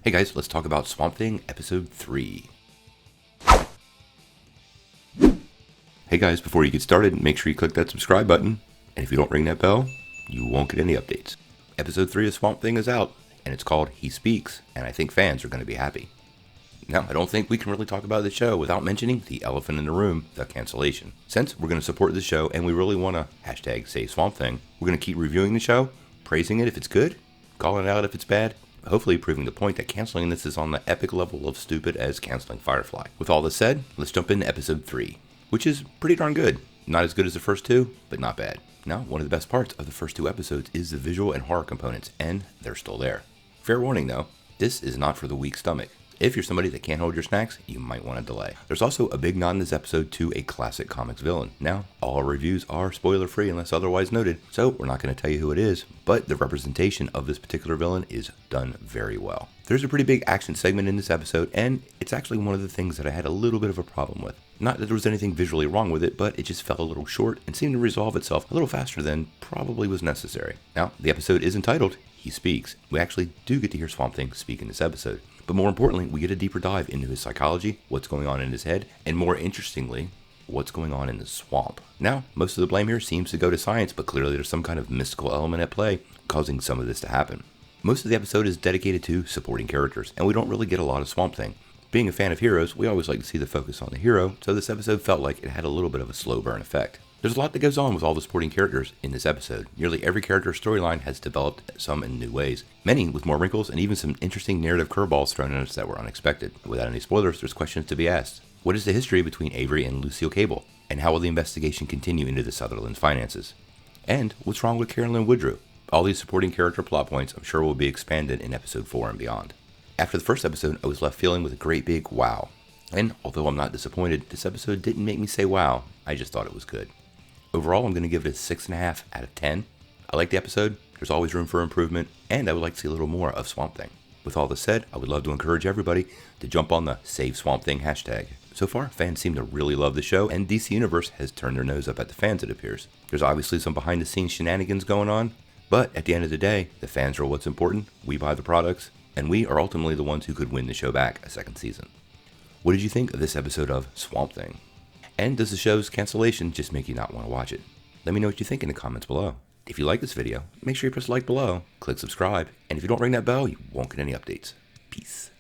Hey guys, let's talk about Swamp Thing Episode 3. Hey guys, before you get started, make sure you click that subscribe button, and if you don't ring that bell, you won't get any updates. Episode 3 of Swamp Thing is out, and it's called He Speaks, and I think fans are going to be happy. Now, I don't think we can really talk about the show without mentioning the elephant in the room, the cancellation. Since we're going to support the show, and we really want to #save Swamp Thing, we're going to keep reviewing the show, praising it if it's good, calling it out if it's bad, hopefully proving the point that canceling this is on the epic level of stupid as canceling Firefly. With all this said, let's jump into Episode 3, which is pretty darn good. Not as good as the first two, but not bad. Now, one of the best parts of the first two episodes is the visual and horror components, and they're still there. Fair warning though, this is not for the weak stomach. If you're somebody that can't hold your snacks, you might want to delay. There's also a big nod in this episode to a classic comics villain. Now, all our reviews are spoiler free unless otherwise noted, so we're not going to tell you who it is, but the representation of this particular villain is done very well. There's a pretty big action segment in this episode, and it's actually one of the things that I had a little bit of a problem with. Not that there was anything visually wrong with it, but it just fell a little short and seemed to resolve itself a little faster than probably was necessary. Now, the episode is entitled He Speaks. We actually do get to hear Swamp Thing speak in this episode. But more importantly, we get a deeper dive into his psychology, what's going on in his head, and more interestingly, what's going on in the swamp. Now, most of the blame here seems to go to science, but clearly there's some kind of mystical element at play causing some of this to happen. Most of the episode is dedicated to supporting characters, and we don't really get a lot of Swamp Thing. Being a fan of heroes, we always like to see the focus on the hero, so this episode felt like it had a little bit of a slow burn effect. There's a lot that goes on with all the supporting characters in this episode. Nearly every character's storyline has developed some in new ways, many with more wrinkles and even some interesting narrative curveballs thrown at us that were unexpected. Without any spoilers, there's questions to be asked. What is the history between Avery and Lucille Cable? And how will the investigation continue into the Sutherland's finances? And what's wrong with Carolyn Woodrow? All these supporting character plot points I'm sure will be expanded in episode 4 and beyond. After the first episode, I was left feeling with a great big wow. And although I'm not disappointed, this episode didn't make me say wow, I just thought it was good. Overall, I'm going to give it a 6.5 out of 10. I like the episode, there's always room for improvement, and I would like to see a little more of Swamp Thing. With all this said, I would love to encourage everybody to jump on the Save Swamp Thing hashtag. So far, fans seem to really love the show, and DC Universe has turned their nose up at the fans, it appears. There's obviously some behind the scenes shenanigans going on, but at the end of the day, the fans are what's important, we buy the products, and we are ultimately the ones who could win the show back a second season. What did you think of this episode of Swamp Thing? And does the show's cancellation just make you not want to watch it? Let me know what you think in the comments below. If you like this video, make sure you press like below, click subscribe, and if you don't ring that bell, you won't get any updates. Peace.